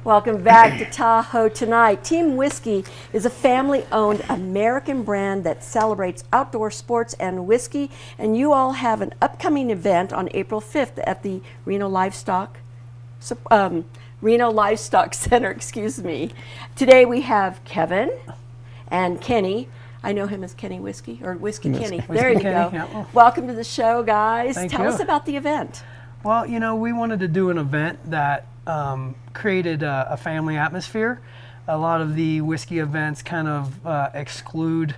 Welcome back to Tahoe Tonight. Team Whiskey is a family-owned American brand that celebrates outdoor sports and whiskey, and you all have an upcoming event on April 5th at the Reno Livestock Center, excuse me. Today we have Kevin and Kenny. I know him as Kenny Whiskey, or Whiskey Kenny. There you go. Yeah. Welcome to the show, guys. Tell us about the event. Well, you know, we wanted to do an event that created a family atmosphere. A lot of the whiskey events kind of exclude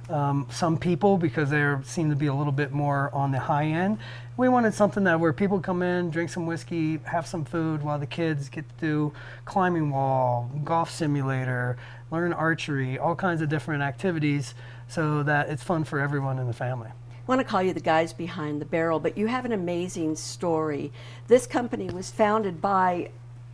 some people because they seem to be a little bit more on the high end. We wanted something that where people come in, drink some whiskey, have some food, while the kids get to do climbing wall, golf simulator, learn archery, all kinds of different activities, so that it's fun for everyone in the family. I want to call you the guys behind the barrel, but you have an amazing story. This company was founded by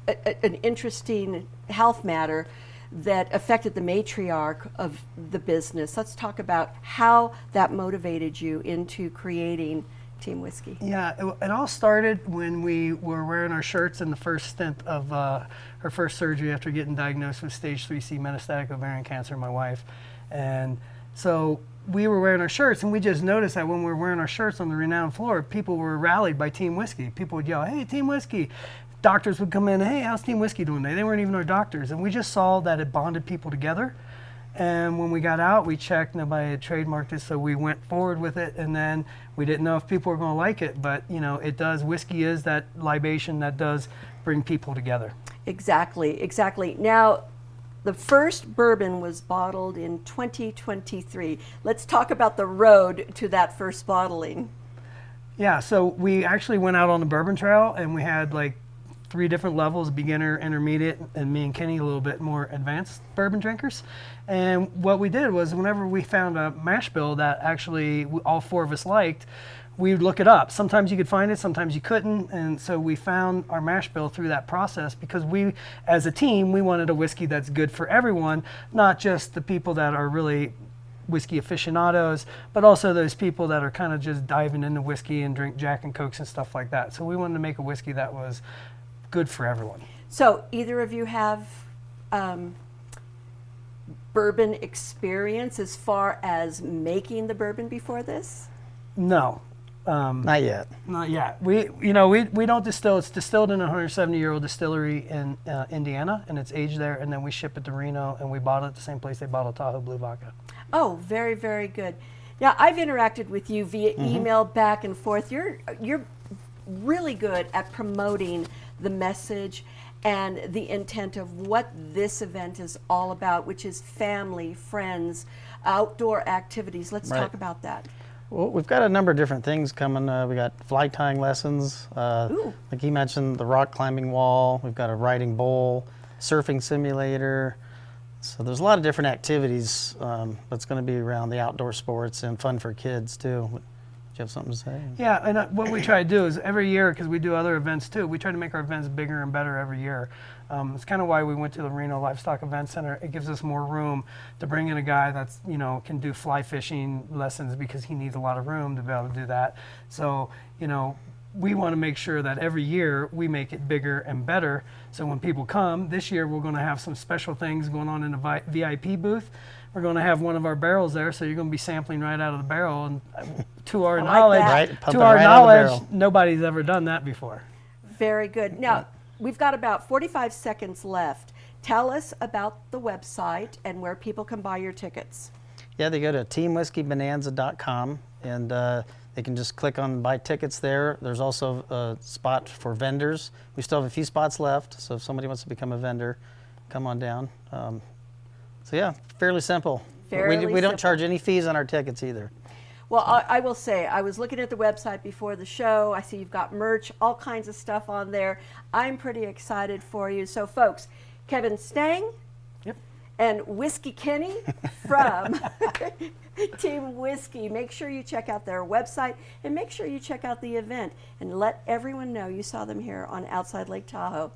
an interesting health matter that affected the matriarch of the business. Let's talk about how that motivated you into creating Team Whiskey. Yeah, it all started when we were wearing our shirts in the first stint of her first surgery after getting diagnosed with stage 3C metastatic ovarian cancer, my wife. And so we were wearing our shirts, and we just noticed that when we were wearing our shirts on the renowned floor, people were rallied by Team Whiskey. People would yell, "Hey, Team Whiskey." Doctors would come in, "Hey, how's Team Whiskey doing today?" They weren't even our doctors. And we just saw that it bonded people together. And when we got out, we checked, nobody had trademarked it, so we went forward with it. And then we didn't know if people were going to like it, but you know, it does. Whiskey is that libation that does bring people together. Exactly, exactly. Now, the first bourbon was bottled in 2023. Let's talk about the road to that first bottling. Yeah, so we actually went out on the bourbon trail, and we had like 3 different levels: beginner, intermediate, and me and Kenny a little bit more advanced bourbon drinkers. And what we did was, whenever we found a mash bill that actually all 4 of us liked, we would look it up. Sometimes you could find it, sometimes you couldn't, and so we found our mash bill through that process, because we, as a team, we wanted a whiskey that's good for everyone, not just the people that are really whiskey aficionados, but also those people that are kind of just diving into whiskey and drink Jack and Cokes and stuff like that. So we wanted to make a whiskey that was good for everyone. So either of you have bourbon experience as far as making the bourbon before this? No. Not yet. Not yet. We don't distill. It's distilled in a 170-year-old distillery in Indiana, and it's aged there, and then we ship it to Reno, and we bottle it at the same place they bottle Tahoe Blue Vodka. Oh, very, very good. Now, I've interacted with you via email back and forth. You're really good at promoting the message and the intent of what this event is all about, which is family, friends, outdoor activities. Let's talk about that. Well, we've got a number of different things coming. We got fly tying lessons, like he mentioned, the rock climbing wall. We've got a riding bull, surfing simulator. So there's a lot of different activities that's going to be around the outdoor sports and fun for kids too. Do you have something to say? Yeah, and what we try to do is every year, because we do other events too, we try to make our events bigger and better every year. It's kind of why we went to the Reno Livestock Event Center. It gives us more room to bring in a guy that's, you know, can do fly fishing lessons, because he needs a lot of room to be able to do that. So, you know, we want to make sure that every year we make it bigger and better. So when people come, this year we're going to have some special things going on in the VIP booth. We're going to have one of our barrels there, so you're going to be sampling right out of the barrel. And to our knowledge, nobody's ever done that before. Very good. Now, we've got about 45 seconds left. Tell us about the website and where people can buy your tickets. Yeah, they go to teamwhiskeybonanza.com, and they can just click on buy tickets there. There's also a spot for vendors. We still have a few spots left, so if somebody wants to become a vendor, come on down. So yeah, fairly simple. We don't charge any fees on our tickets either. Well, I will say, I was looking at the website before the show. I see you've got merch, all kinds of stuff on there. I'm pretty excited for you. So folks, Kevin Stang and Whiskey Kenny from Team Whiskey. Make sure you check out their website, and make sure you check out the event, and let everyone know you saw them here on Outside Lake Tahoe.